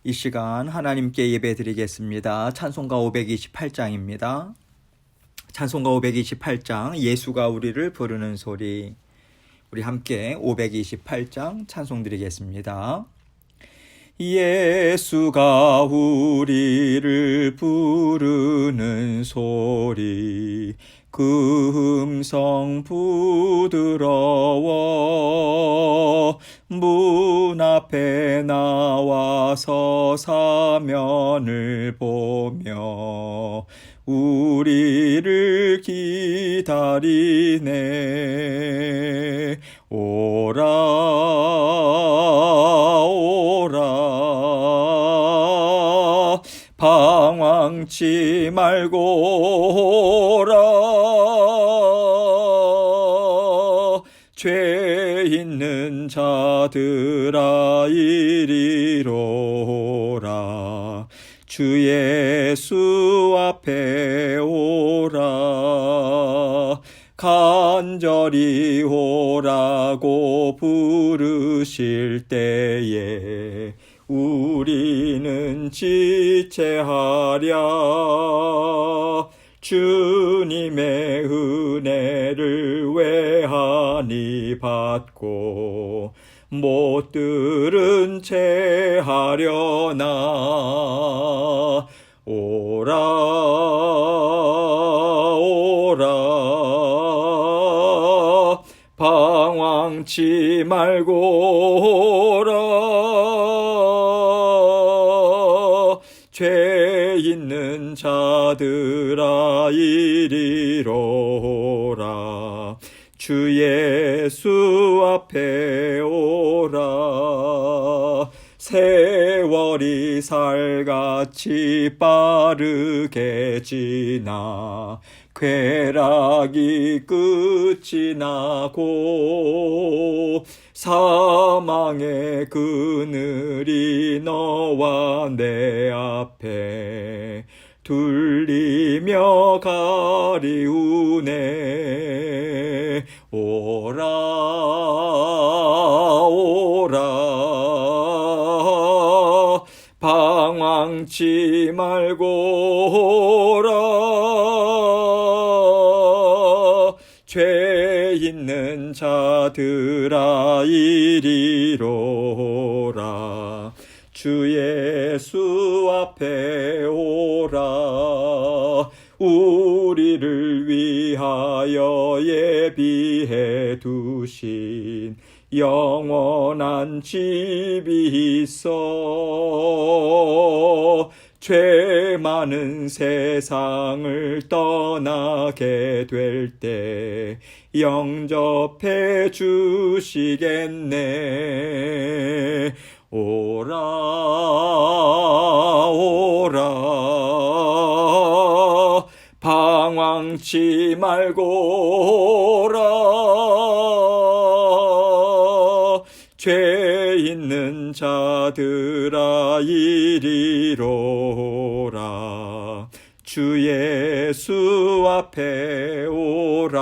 이 시간 하나님께 예배드리겠습니다. 찬송가 528장입니다. 찬송가 528장 예수가 우리를 부르는 소리. 우리 함께 528장 찬송 드리겠습니다. 예수가 우리를 부르는 소리, 그 음성 부드러워 문 앞에 나와서 사면을 보며 우리를 기다리네. 오라 오라 방황치 말고 오라. 죄 있는 자들아 이리로 오라. 주 예수 앞에 오라. 간절히 오라고 부르실 때에 우리는 지체하랴. 주님의 은혜를 외하니 받고 못 들은 채 하려나. 오라 오라 방황치 말고 오라. 죄 있는 자들아 이리로 오라. 주 예수 앞에 오라. 세월이 살같이 빠르게 지나 쾌락이 끝이 나고 사망의 그늘이 너와 내 앞에 둘리며 가리우네. 오라 오라 방황치 말고 오라. 죄 있는 자들아 이리로 오라. 주 예수 앞에 오라. 우리를 위하여 예비해 두신 영원한 집이 있어. 죄 많은 세상을 떠나게 될 때 영접해 주시겠네. 오라 오라 방황치 말고 오라. 죄 있는 자들아 이리로 오라. 주 예수 앞에 오라.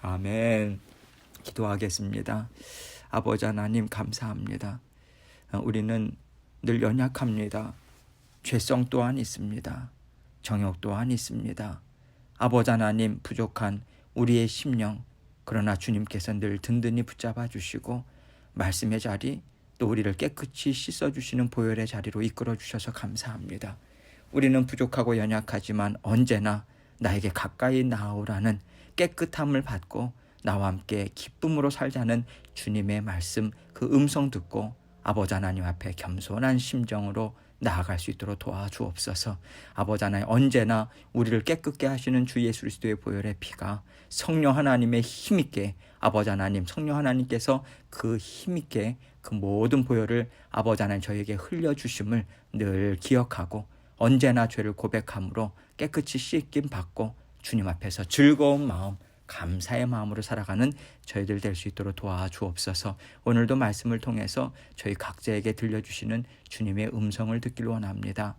아멘. 기도하겠습니다. 아버지 하나님 감사합니다. 우리는 늘 연약합니다. 죄성 또한 있습니다. 정욕 또한 있습니다. 아버지 하나님 부족한 우리의 심령, 그러나 주님께서 늘 든든히 붙잡아 주시고 말씀의 자리, 또 우리를 깨끗이 씻어주시는 보혈의 자리로 이끌어 주셔서 감사합니다. 우리는 부족하고 연약하지만 언제나 나에게 가까이 나오라는 깨끗함을 받고 나와 함께 기쁨으로 살자는 주님의 말씀, 그 음성 듣고 아버지 하나님 앞에 겸손한 심정으로 나아갈 수 있도록 도와주옵소서. 아버지 하나님, 언제나 우리를 깨끗게 하시는 주 예수 그리스도의 보혈의 피가 성령 하나님의 힘있게, 아버지 하나님 성령 하나님께서 그 힘있게 그 모든 보혈을 아버지 하나님 저에게 흘려주심을 늘 기억하고 언제나 죄를 고백함으로 깨끗이 씻김 받고 주님 앞에서 즐거운 마음, 감사의 마음으로 살아가는 저희들 될 수 있도록 도와주옵소서. 오늘도 말씀을 통해서 저희 각자에게 들려주시는 주님의 음성을 듣기를 원합니다.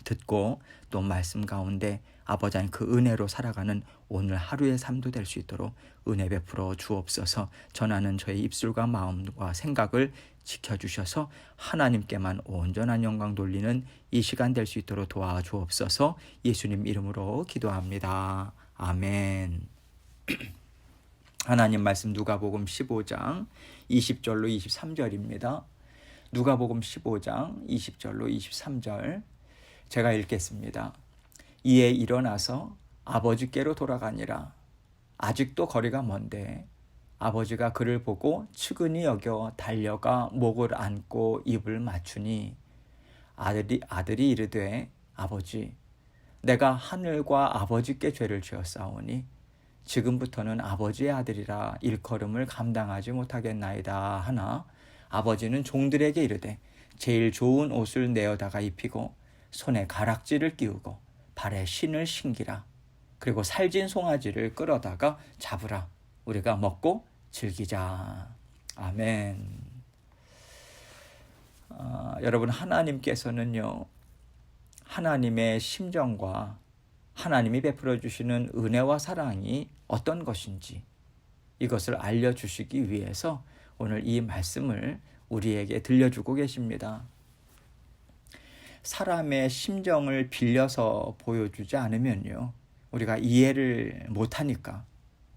듣고 또 말씀 가운데 아버지 하나님 그 은혜로 살아가는 오늘 하루의 삶도 될 수 있도록 은혜 베풀어 주옵소서. 전하는 저의 입술과 마음과 생각을 지켜주셔서 하나님께만 온전한 영광 돌리는 이 시간 될 수 있도록 도와주옵소서. 예수님 이름으로 기도합니다. 아멘. 하나님 말씀 누가복음 15장 20절로 23절입니다. 누가복음 15장 20절로 23절 제가 읽겠습니다. 이에 일어나서 아버지께로 돌아가니라. 아직도 거리가 먼데 아버지가 그를 보고 측은히 여겨 달려가 목을 안고 입을 맞추니 아들이 이르되 아버지 내가 하늘과 아버지께 죄를 지었사오니 지금부터는 아버지의 아들이라 일컬음을 감당하지 못하겠나이다 하나 아버지는 종들에게 이르되 제일 좋은 옷을 내어다가 입히고 손에 가락지를 끼우고 발에 신을 신기라. 그리고 살진 송아지를 끌어다가 잡으라. 우리가 먹고 즐기자. 아멘. 여러분, 하나님께서는요, 하나님의 심정과 하나님이 베풀어 주시는 은혜와 사랑이 어떤 것인지 이것을 알려주시기 위해서 오늘 이 말씀을 우리에게 들려주고 계십니다. 사람의 심정을 빌려서 보여주지 않으면요, 우리가 이해를 못하니까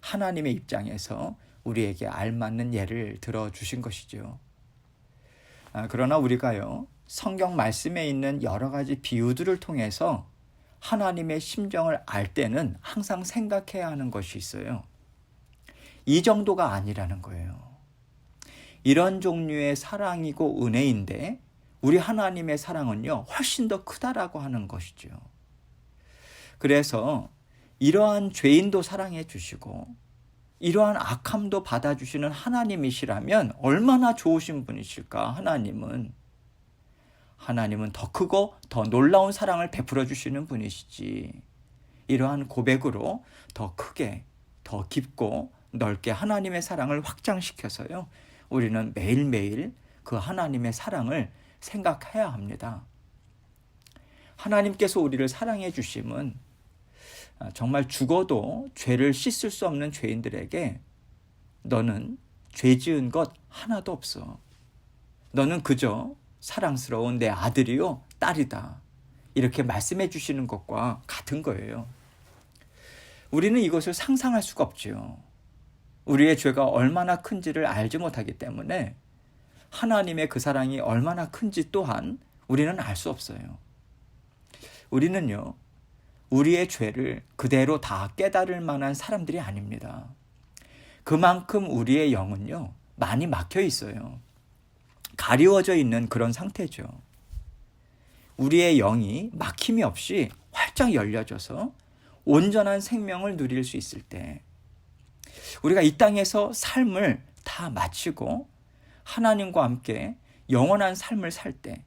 하나님의 입장에서 우리에게 알맞는 예를 들어주신 것이죠. 그러나 우리가요, 성경 말씀에 있는 여러 가지 비유들을 통해서 하나님의 심정을 알 때는 항상 생각해야 하는 것이 있어요. 이 정도가 아니라는 거예요. 이런 종류의 사랑이고 은혜인데 우리 하나님의 사랑은요, 훨씬 더 크다라고 하는 것이죠. 그래서 이러한 죄인도 사랑해 주시고 이러한 악함도 받아주시는 하나님이시라면 얼마나 좋으신 분이실까. 하나님은 더 크고 더 놀라운 사랑을 베풀어 주시는 분이시지. 이러한 고백으로 더 크게, 더 깊고 넓게 하나님의 사랑을 확장시켜서요, 우리는 매일매일 그 하나님의 사랑을 생각해야 합니다. 하나님께서 우리를 사랑해 주심은 정말 죽어도 죄를 씻을 수 없는 죄인들에게 너는 죄 지은 것 하나도 없어. 너는 그저 사랑스러운 내 아들이요 딸이다. 이렇게 말씀해 주시는 것과 같은 거예요. 우리는 이것을 상상할 수가 없지요. 우리의 죄가 얼마나 큰지를 알지 못하기 때문에 하나님의 그 사랑이 얼마나 큰지 또한 우리는 알 수 없어요. 우리는요, 우리의 죄를 그대로 다 깨달을 만한 사람들이 아닙니다. 그만큼 우리의 영은요, 많이 막혀 있어요. 가리워져 있는 그런 상태죠. 우리의 영이 막힘이 없이 활짝 열려져서 온전한 생명을 누릴 수 있을 때, 우리가 이 땅에서 삶을 다 마치고 하나님과 함께 영원한 삶을 살 때,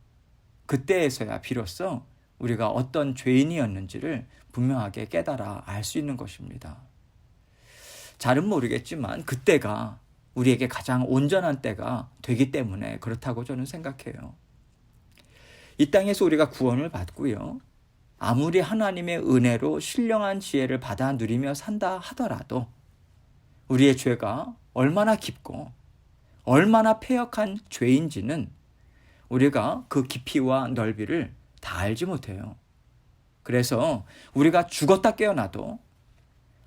그때에서야 비로소 우리가 어떤 죄인이었는지를 분명하게 깨달아 알 수 있는 것입니다. 잘은 모르겠지만 그때가 우리에게 가장 온전한 때가 되기 때문에 그렇다고 저는 생각해요. 이 땅에서 우리가 구원을 받고요, 아무리 하나님의 은혜로 신령한 지혜를 받아 누리며 산다 하더라도 우리의 죄가 얼마나 깊고 얼마나 패역한 죄인지는 우리가 그 깊이와 넓이를 다 알지 못해요. 그래서 우리가 죽었다 깨어나도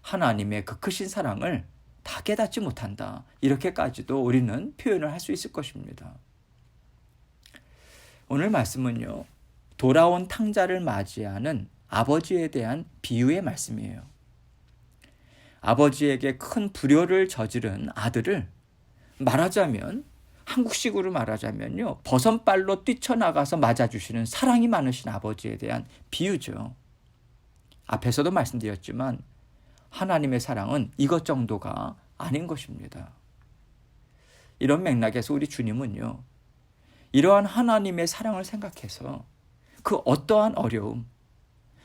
하나님의 그 크신 사랑을 다 깨닫지 못한다. 이렇게까지도 우리는 표현을 할 수 있을 것입니다. 오늘 말씀은요, 돌아온 탕자를 맞이하는 아버지에 대한 비유의 말씀이에요. 아버지에게 큰 불효를 저지른 아들을 말하자면, 한국식으로 말하자면요, 버선발로 뛰쳐나가서 맞아주시는 사랑이 많으신 아버지에 대한 비유죠. 앞에서도 말씀드렸지만 하나님의 사랑은 이것 정도가 아닌 것입니다. 이런 맥락에서 우리 주님은요, 이러한 하나님의 사랑을 생각해서 그 어떠한 어려움,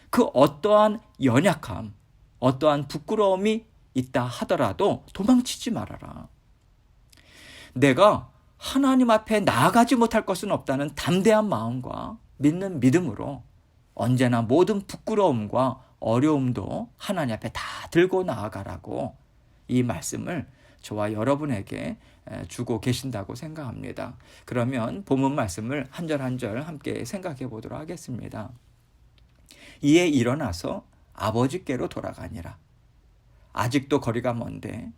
그 어떠한 연약함, 어떠한 부끄러움이 있다 하더라도 도망치지 말아라. 내가 하나님 앞에 나아가지 못할 것은 없다는 담대한 마음과 믿는 믿음으로 언제나 모든 부끄러움과 어려움도 하나님 앞에 다 들고 나아가라고 이 말씀을 저와 여러분에게 주고 계신다고 생각합니다. 그러면 본문 말씀을 한 절 한 절 함께 생각해 보도록 하겠습니다. 이에 일어나서 아버지께로 돌아가니라. 아직도 거리가 먼데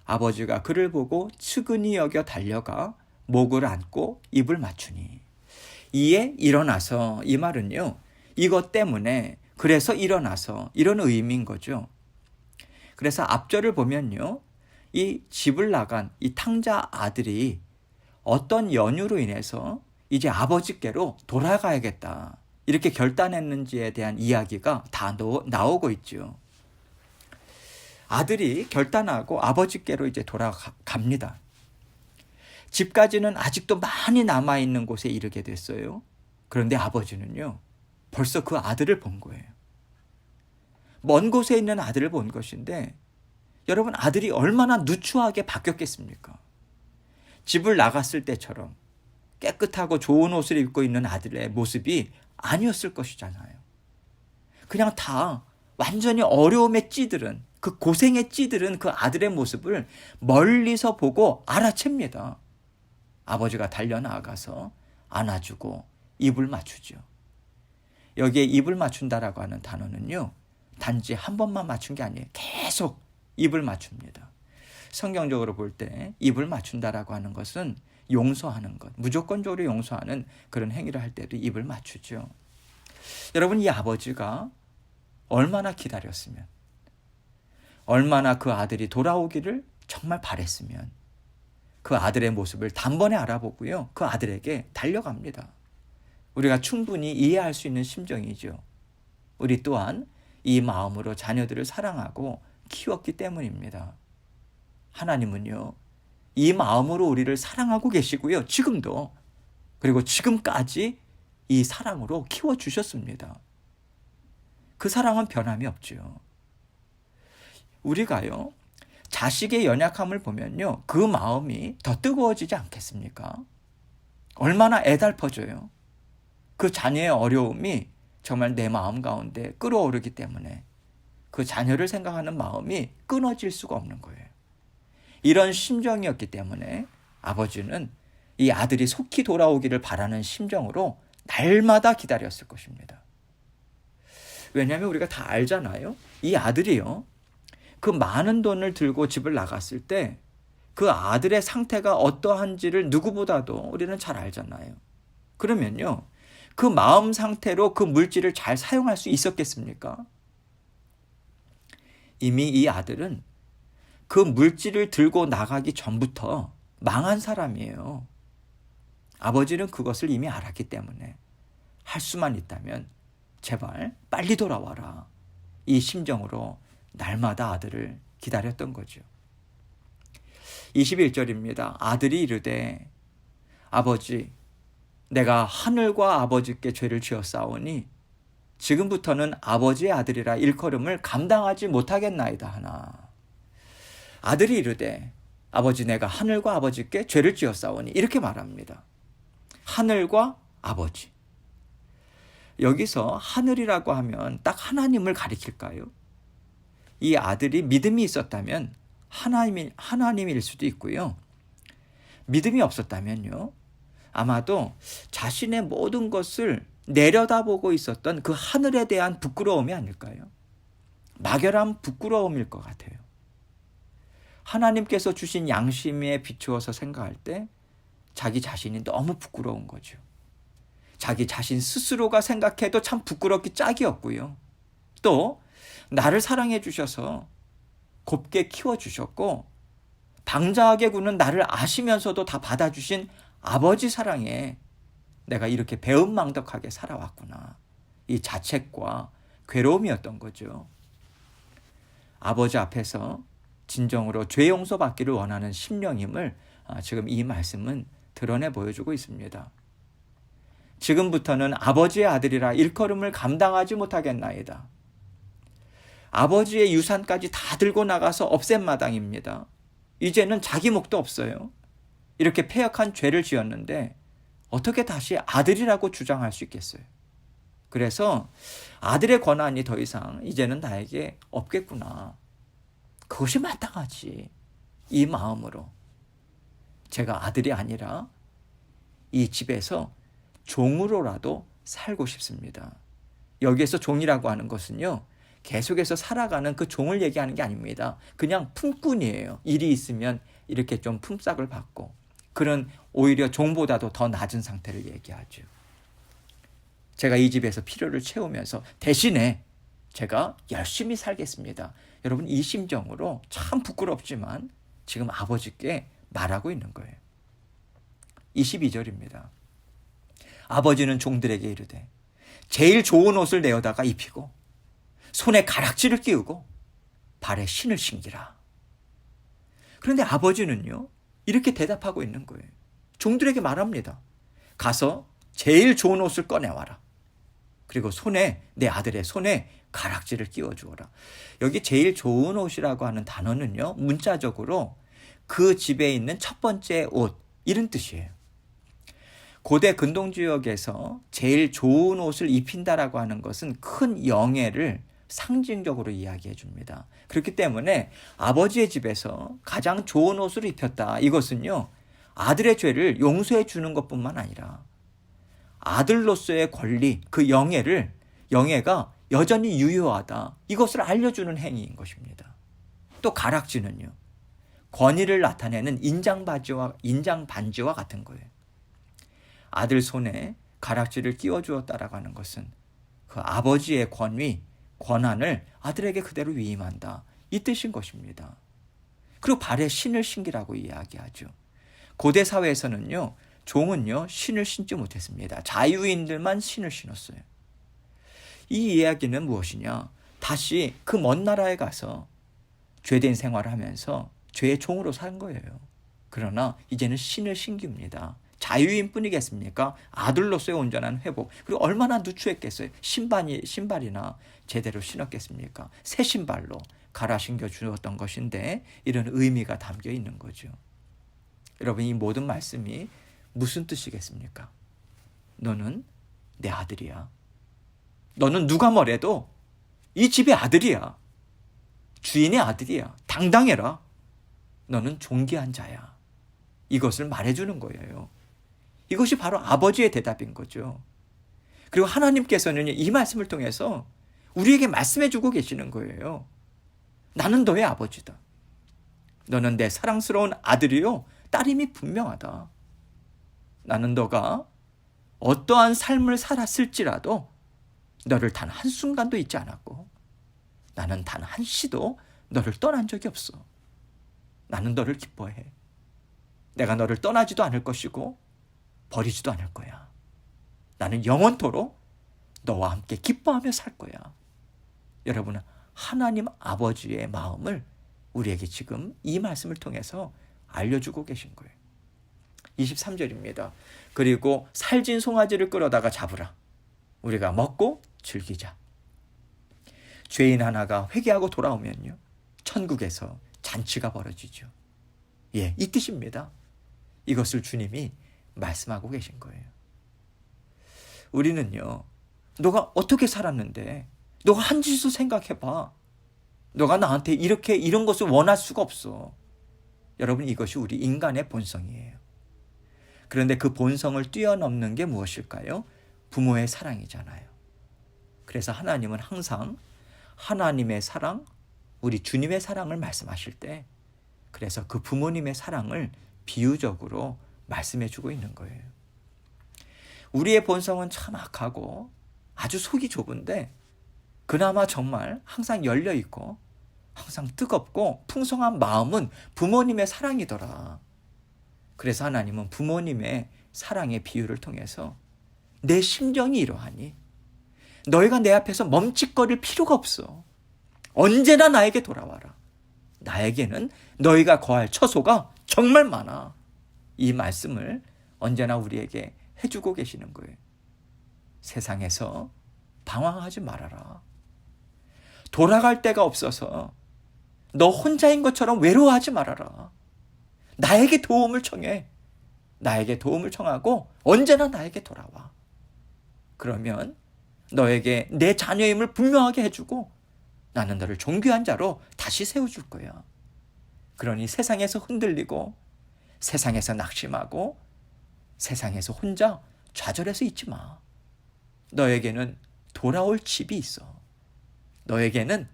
아버지가 그를 보고 측은히 여겨 달려가 목을 안고 입을 맞추니. 이에 일어나서, 이 말은요, 이것 때문에, 그래서 일어나서, 이런 의미인 거죠. 그래서 앞절을 보면요, 이 집을 나간 이 탕자 아들이 어떤 연유로 인해서 이제 아버지께로 돌아가야겠다, 이렇게 결단했는지에 대한 이야기가 다 나오고 있죠. 아들이 결단하고 아버지께로 이제 돌아갑니다. 집까지는 아직도 많이 남아있는 곳에 이르게 됐어요. 그런데 아버지는요, 벌써 그 아들을 본 거예요. 먼 곳에 있는 아들을 본 것인데, 여러분, 아들이 얼마나 누추하게 바뀌었겠습니까? 집을 나갔을 때처럼 깨끗하고 좋은 옷을 입고 있는 아들의 모습이 아니었을 것이잖아요. 그냥 다 완전히 어려움에 찌들은, 그 고생에 찌들은 그 아들의 모습을 멀리서 보고 알아챕니다. 아버지가 달려나가서 안아주고 입을 맞추죠. 여기에 입을 맞춘다라고 하는 단어는요, 단지 한 번만 맞춘 게 아니에요. 계속 입을 맞춥니다. 성경적으로 볼 때 입을 맞춘다라고 하는 것은 용서하는 것, 무조건적으로 용서하는 그런 행위를 할 때도 입을 맞추죠. 여러분, 이 아버지가 얼마나 기다렸으면, 얼마나 그 아들이 돌아오기를 정말 바랬으면 그 아들의 모습을 단번에 알아보고요, 그 아들에게 달려갑니다. 우리가 충분히 이해할 수 있는 심정이죠. 우리 또한 이 마음으로 자녀들을 사랑하고 키웠기 때문입니다. 하나님은요, 이 마음으로 우리를 사랑하고 계시고요, 지금도, 그리고 지금까지 이 사랑으로 키워주셨습니다. 그 사랑은 변함이 없죠. 우리가요, 자식의 연약함을 보면요, 그 마음이 더 뜨거워지지 않겠습니까? 얼마나 애달퍼져요. 그 자녀의 어려움이 정말 내 마음 가운데 끓어오르기 때문에 그 자녀를 생각하는 마음이 끊어질 수가 없는 거예요. 이런 심정이었기 때문에 아버지는 이 아들이 속히 돌아오기를 바라는 심정으로 날마다 기다렸을 것입니다. 왜냐하면 우리가 다 알잖아요. 이 아들이요, 그 많은 돈을 들고 집을 나갔을 때 그 아들의 상태가 어떠한지를 누구보다도 우리는 잘 알잖아요. 그러면요, 그 마음 상태로 그 물질을 잘 사용할 수 있었겠습니까? 이미 이 아들은 그 물질을 들고 나가기 전부터 망한 사람이에요. 아버지는 그것을 이미 알았기 때문에 할 수만 있다면 제발 빨리 돌아와라, 이 심정으로 날마다 아들을 기다렸던 거죠. 21절입니다. 아들이 이르되 아버지, 내가 하늘과 아버지께 죄를 지었사오니 지금부터는 아버지의 아들이라 일컬음을 감당하지 못하겠나이다 하나. 아들이 이르되 아버지, 내가 하늘과 아버지께 죄를 지었사오니, 이렇게 말합니다. 하늘과 아버지. 여기서 하늘이라고 하면 딱 하나님을 가리킬까요? 이 아들이 믿음이 있었다면 하나님일 수도 있고요. 믿음이 없었다면요, 아마도 자신의 모든 것을 내려다보고 있었던 그 하늘에 대한 부끄러움이 아닐까요? 막연한 부끄러움일 것 같아요. 하나님께서 주신 양심에 비추어서 생각할 때 자기 자신이 너무 부끄러운 거죠. 자기 자신 스스로가 생각해도 참 부끄럽기 짝이 없고요. 또 나를 사랑해 주셔서 곱게 키워주셨고 방자하게 구는 나를 아시면서도 다 받아주신 아버지 사랑에 내가 이렇게 배은망덕하게 살아왔구나, 이 자책과 괴로움이었던 거죠. 아버지 앞에서 진정으로 죄 용서받기를 원하는 심령임을 지금 이 말씀은 드러내 보여주고 있습니다. 지금부터는 아버지의 아들이라 일컬음을 감당하지 못하겠나이다. 아버지의 유산까지 다 들고 나가서 없앤 마당입니다. 이제는 자기 몫도 없어요. 이렇게 패역한 죄를 지었는데 어떻게 다시 아들이라고 주장할 수 있겠어요? 그래서 아들의 권한이 더 이상 이제는 나에게 없겠구나. 그것이 마땅하지. 이 마음으로 제가 아들이 아니라 이 집에서 종으로라도 살고 싶습니다. 여기에서 종이라고 하는 것은요, 계속해서 살아가는 그 종을 얘기하는 게 아닙니다. 그냥 품꾼이에요. 일이 있으면 이렇게 좀 품삯을 받고, 그런 오히려 종보다도 더 낮은 상태를 얘기하죠. 제가 이 집에서 필요를 채우면서 대신에 제가 열심히 살겠습니다. 여러분, 이 심정으로 참 부끄럽지만 지금 아버지께 말하고 있는 거예요. 22절입니다. 아버지는 종들에게 이르되 제일 좋은 옷을 내어다가 입히고 손에 가락지를 끼우고 발에 신을 신기라. 그런데 아버지는요, 이렇게 대답하고 있는 거예요. 종들에게 말합니다. 가서 제일 좋은 옷을 꺼내와라. 그리고 내 아들의 손에 가락지를 끼워주어라. 여기 제일 좋은 옷이라고 하는 단어는요, 문자적으로 그 집에 있는 첫 번째 옷, 이런 뜻이에요. 고대 근동지역에서 제일 좋은 옷을 입힌다라고 하는 것은 큰 영예를 상징적으로 이야기해 줍니다. 그렇기 때문에 아버지의 집에서 가장 좋은 옷을 입혔다. 이것은요, 아들의 죄를 용서해 주는 것뿐만 아니라 아들로서의 권리, 그 영예가 여전히 유효하다. 이것을 알려주는 행위인 것입니다. 또 가락지는요, 권위를 나타내는 인장반지와 같은 거예요. 아들 손에 가락지를 끼워주었다라고 하는 것은 그 아버지의 권한을 아들에게 그대로 위임한다. 이 뜻인 것입니다. 그리고 발에 신을 신기라고 이야기하죠. 고대 사회에서는요, 종은요, 신을 신지 못했습니다. 자유인들만 신을 신었어요. 이 이야기는 무엇이냐? 다시 그 먼 나라에 가서 죄된 생활을 하면서 죄의 종으로 산 거예요. 그러나 이제는 신을 신깁니다. 자유인 뿐이겠습니까? 아들로서의 온전한 회복. 그리고 얼마나 누추했겠어요. 신발이나 제대로 신었겠습니까? 새 신발로 갈아 신겨 주었던 것인데 이런 의미가 담겨 있는 거죠. 여러분, 이 모든 말씀이 무슨 뜻이겠습니까? 너는 내 아들이야. 너는 누가 뭐래도 이 집의 아들이야. 주인의 아들이야. 당당해라. 너는 존귀한 자야. 이것을 말해주는 거예요. 이것이 바로 아버지의 대답인 거죠. 그리고 하나님께서는 이 말씀을 통해서 우리에게 말씀해주고 계시는 거예요. 나는 너의 아버지다. 너는 내 사랑스러운 아들이요, 딸임이 분명하다. 나는 너가 어떠한 삶을 살았을지라도 너를 단 한순간도 잊지 않았고, 나는 단 한시도 너를 떠난 적이 없어. 나는 너를 기뻐해. 내가 너를 떠나지도 않을 것이고 버리지도 않을 거야. 나는 영원토록 너와 함께 기뻐하며 살 거야. 여러분은 하나님 아버지의 마음을 우리에게 지금 이 말씀을 통해서 알려주고 계신 거예요. 23절입니다. 그리고 살진 송아지를 끌어다가 잡으라. 우리가 먹고 즐기자. 죄인 하나가 회개하고 돌아오면요, 천국에서 잔치가 벌어지죠. 예, 이 뜻입니다. 이것을 주님이 말씀하고 계신 거예요. 우리는요, 너가 어떻게 살았는데, 너가 한 짓을 생각해봐. 너가 나한테 이런 것을 원할 수가 없어. 여러분, 이것이 우리 인간의 본성이에요. 그런데 그 본성을 뛰어넘는 게 무엇일까요? 부모의 사랑이잖아요. 그래서 하나님은 항상 하나님의 사랑, 우리 주님의 사랑을 말씀하실 때, 그래서 그 부모님의 사랑을 비유적으로 말씀해주고 있는 거예요. 우리의 본성은 참 악하고 아주 속이 좁은데, 그나마 정말 항상 열려있고 항상 뜨겁고 풍성한 마음은 부모님의 사랑이더라. 그래서 하나님은 부모님의 사랑의 비유를 통해서 내 심정이 이러하니 너희가 내 앞에서 멈칫거릴 필요가 없어. 언제나 나에게 돌아와라. 나에게는 너희가 거할 처소가 정말 많아. 이 말씀을 언제나 우리에게 해주고 계시는 거예요. 세상에서 방황하지 말아라. 돌아갈 데가 없어서 너 혼자인 것처럼 외로워하지 말아라. 나에게 도움을 청해. 나에게 도움을 청하고 언제나 나에게 돌아와. 그러면 너에게 내 자녀임을 분명하게 해주고 나는 너를 존귀한 자로 다시 세워줄 거야. 그러니 세상에서 흔들리고 세상에서 낙심하고 세상에서 혼자 좌절해서 있지 마. 너에게는 돌아올 집이 있어. 너에게는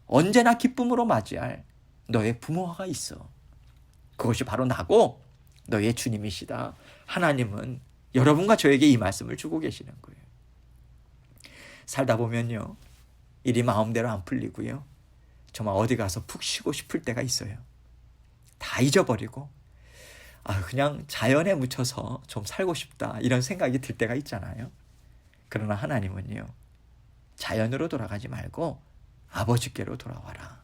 언제나 기쁨으로 맞이할 너의 부모가 있어. 그것이 바로 나고 너의 주님이시다. 하나님은 여러분과 저에게 이 말씀을 주고 계시는 거예요. 살다 보면요, 일이 마음대로 안 풀리고요, 정말 어디 가서 푹 쉬고 싶을 때가 있어요. 다 잊어버리고 그냥 자연에 묻혀서 좀 살고 싶다, 이런 생각이 들 때가 있잖아요. 그러나 하나님은요, 자연으로 돌아가지 말고 아버지께로 돌아와라.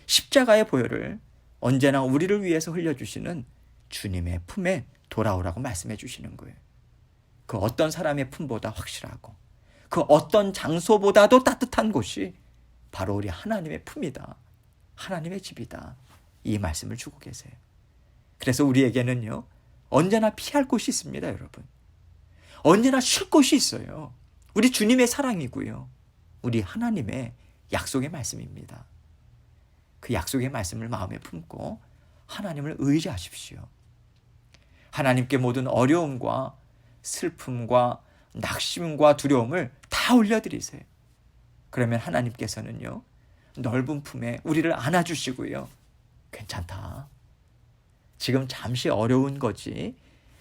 십자가의 보혈을 언제나 우리를 위해서 흘려주시는 주님의 품에 돌아오라고 말씀해 주시는 거예요. 그 어떤 사람의 품보다 확실하고 그 어떤 장소보다도 따뜻한 곳이 바로 우리 하나님의 품이다. 하나님의 집이다. 이 말씀을 주고 계세요. 그래서 우리에게는요, 언제나 피할 곳이 있습니다, 여러분. 언제나 쉴 곳이 있어요. 우리 주님의 사랑이고요, 우리 하나님의 약속의 말씀입니다. 그 약속의 말씀을 마음에 품고 하나님을 의지하십시오. 하나님께 모든 어려움과 슬픔과 낙심과 두려움을 다 올려드리세요. 그러면 하나님께서는요, 넓은 품에 우리를 안아주시고요, 괜찮다. 지금 잠시 어려운 거지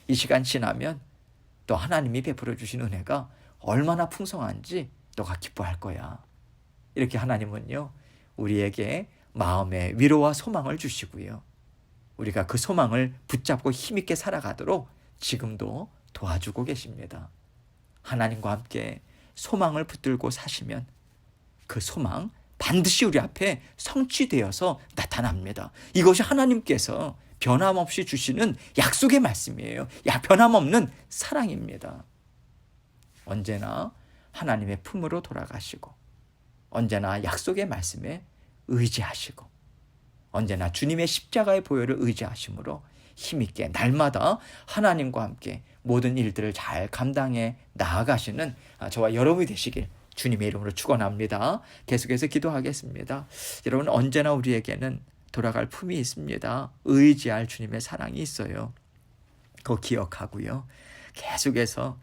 이 시간 지나면 또 하나님이 베풀어 주신 은혜가 얼마나 풍성한지 너가 기뻐할 거야. 이렇게 하나님은요, 우리에게 마음의 위로와 소망을 주시고요, 우리가 그 소망을 붙잡고 힘있게 살아가도록 지금도 도와주고 계십니다. 하나님과 함께 소망을 붙들고 사시면 그 소망 반드시 우리 앞에 성취되어서 나타납니다. 이것이 하나님께서 변함없이 주시는 약속의 말씀이에요. 변함없는 사랑입니다. 언제나 하나님의 품으로 돌아가시고 언제나 약속의 말씀에 의지하시고 언제나 주님의 십자가의 보혈을 의지하심으로 힘있게 날마다 하나님과 함께 모든 일들을 잘 감당해 나아가시는 저와 여러분이 되시길 주님의 이름으로 축원합니다. 계속해서 기도하겠습니다. 여러분, 언제나 우리에게는 돌아갈 품이 있습니다. 의지할 주님의 사랑이 있어요. 그거 기억하고요, 계속해서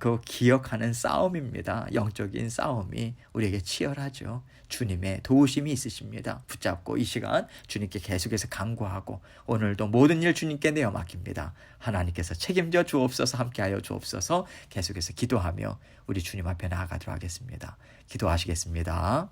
그 기억하는 싸움입니다. 영적인 싸움이 우리에게 치열하죠. 주님의 도우심이 있으십니다. 붙잡고 이 시간 주님께 계속해서 간구하고 오늘도 모든 일 주님께 내어 맡깁니다. 하나님께서 책임져 주옵소서, 함께하여 주옵소서. 계속해서 기도하며 우리 주님 앞에 나아가도록 하겠습니다. 기도하시겠습니다.